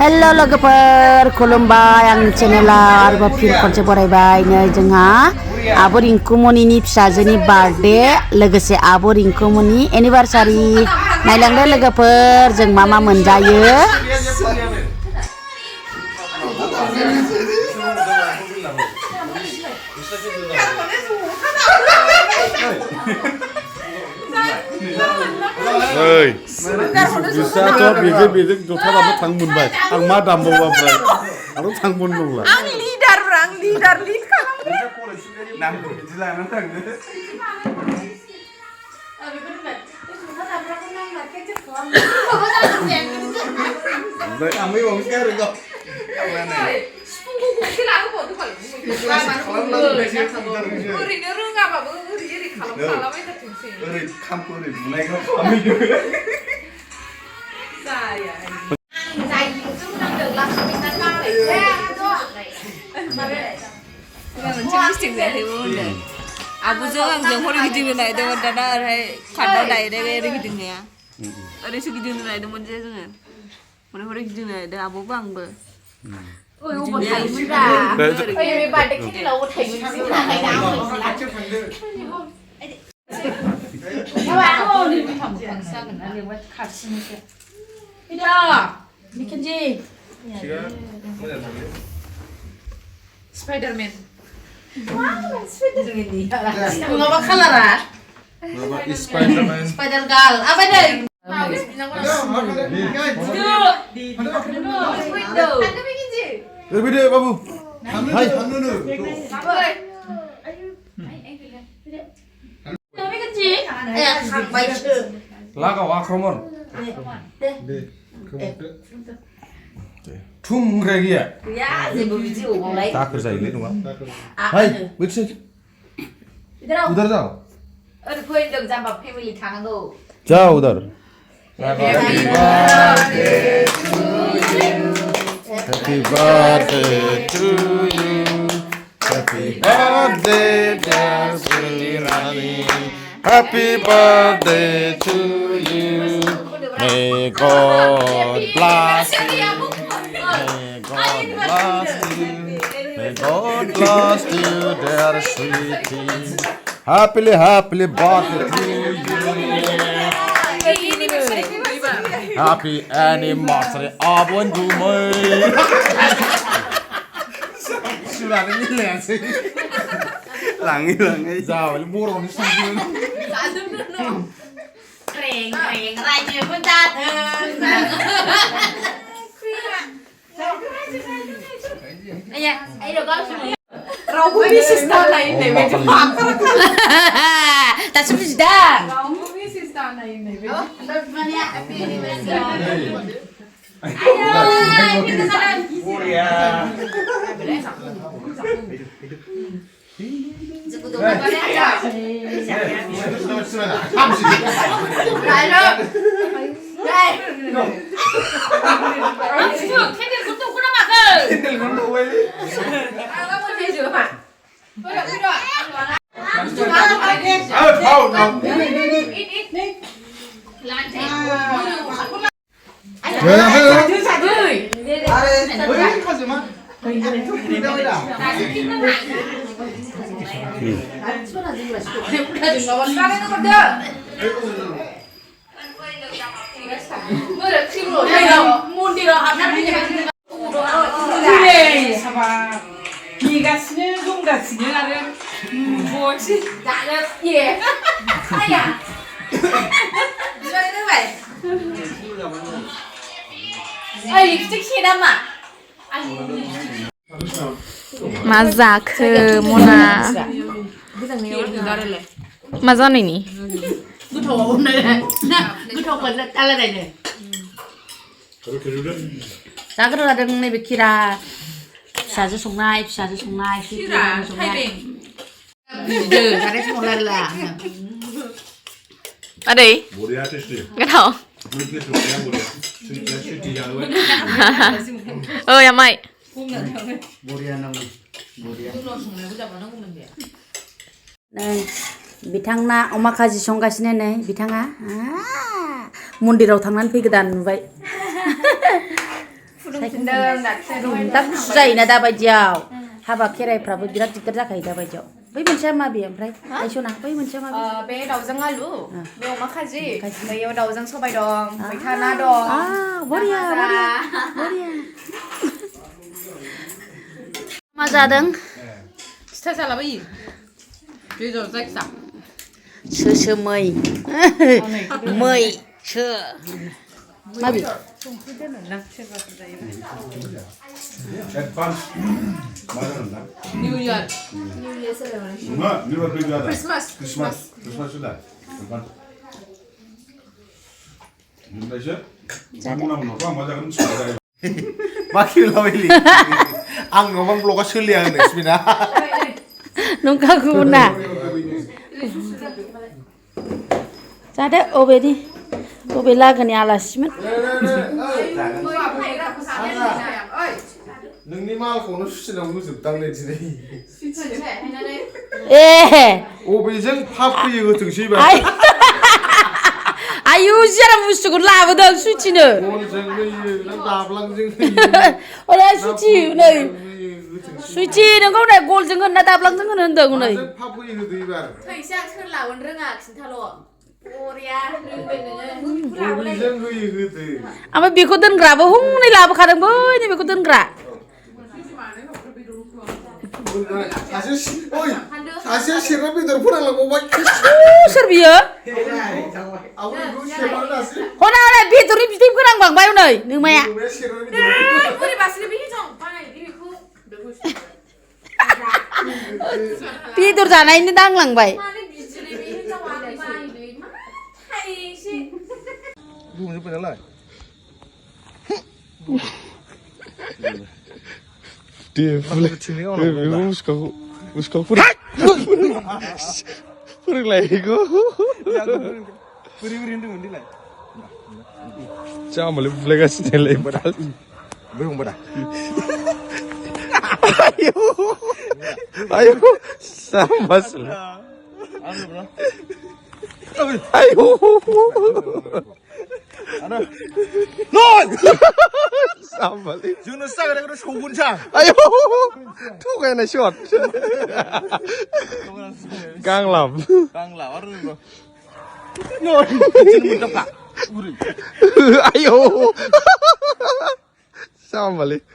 Hello logoफोर खुलुमबाय आंनि चेनेलाव आरोबाव फिन खनसे बरायबाय नै जोंहा आब' रिंकुमनिनि फिसाजोनि बार्थडे लोगोसे आब' रिंकुमनि एनिभार्सारि नायलांदो लोगोफोर जों मा मा मोनजायो Oi, bisa tuh bikin dokter apa tangmun baik, ang madam bawa berat, aku tangmun nula. Ang leader orang leader lead kamu. Nampu jelas nantang tu. Kami orang sekarang kau. 아버지가 그냥 허리 기둥을 놔야 되면 나나 간다 놔야 돼 왜 이렇게 기둥이야? 어디서 기둥을 놔야 돼 뭔지 해서는 허리 기둥을 놔야 돼 아버지 안 거. ôi ông một thầy mới ra ôi bà để cái là ông thầy mình xíu là ngày nào mình làm các bạn ơi đi thẩm phán sang là liền với khát xin kìa đi đâu đi cái gì Spiderman. wow Spiderman đi nggak bakal lah Spiderman. Spider girl apa deh Lebih deh, babu. Hai. Laga wakromon. Tum regia. Tak kerja ini rumah. Hai, betul. Udar जाओ. जाओ उधर. Happy birthday to you. Happy birthday to you. Happy birthday, dear sweetie Rani. Happy birthday to you. May God bless you. May God bless you. May God bless you, dear sweetie. Happily birthday to you. Happy anniversary abon dumai. Sudah ini lihat sih. Langi. Jauh, burung ni sendiri. kering raja pun datang ayo được không Rau bisista lain deh begitu mak. tak sudah Rau bisista lain deh begitu. ayo kita jalan 이가시는 동가시는 아래 뭐지? dạ được gì ai à chơi như vậy ơi chiếc xe đâm à 맞아 그 뭐나 맞아니 cứ thổ hôm nay này cứ thổ quần ta lên này này giá cái đó là đừng này bị kira 사주 송나이 사주 송나이 키라 타이밍. giờ cái đấy một lần là ở đây Moriah testi. cái đầu Mungkin tu yang Moriah. Sudah cuti jalan. ya mày Moriah nang. Moriah. 네, 비탕나 오마카지 송가시네네 비탕아. 아, मन्दिराव थांनानै फैगोदान नुबाय दा गुसु जायोना दा बायदियाव हाबा खेराइफ्राबो बिराद दिगदार जाखायो दा बायदियाव बै मोनसेया माबे ओमफ्राय आइसना बै मोनसेया माबे बे दाउजों आलु बे अमा खाजि बैयाव दाउजों सबाय दं मैथा ना दं बरिया बरिया बरिया मा जादों फिथा जालाबायो बेदर जायखिया सो मै मै सो माबे Advance. Mana? New Year Enggak, New Year juga ada. Christmas Christmas sudah. Advance. Indonesia. Kamu apa? Mau jangan sudah. Maki lawili. Ang ngomong blok asli yang nesmina. nungka guna जादो अबेनि अबे लागोनि आलासिमोन नोंनि मालखौनो सुसिनाव होजोबदांलै दिनै ए अबेजों फाफ फैयो होथोंसै बा आयु जिरा बुस्थुखौ लाबोदों सुचिनो गनजों होयो ना दाब्लांजों होयो ओरै सुचि नै सुचि नोंखौ नै गलजों होनना दाब्लांजों होनो होनदों नै फाफ फैयो होदो एबार फैसा सोर लाबोनो रोङा खिन्थाल' बरिया रोंबाय नोङो अबेजों होयो होदो ओमफ्राय बेखौ दोनग्राबो हनै लाबोखादों बै बेखौ दोनग्रा सासे सेरना बेदर फोरानलांबावबाय सोर बियो आवगायखौ सेरनानै दासो हनै हनै बेदरनि बिदै फोरांबांबाय नै नोमाया बोरै बासिनो बे हिनजाव बानायदो बेखौ बेदर जानायनो दांलांबाय माने बिदिनो बे हिनजावा बानायदो मा थाइसे बुंजोब्बाय नालाय Dia uskau purung lagi go. Beri hindung di lah. Jangan boleh flegas nilai padahal. Belum pada. Ayo, sama sih. Ayo. Ada. Non. Sama lagi. Junus tak ada kena shogun cang. Ayo, tuh kayaknya shot. Kang lam. Kang lah, baru bro. Non. Jangan muntah kak. Ayo. Sama lagi.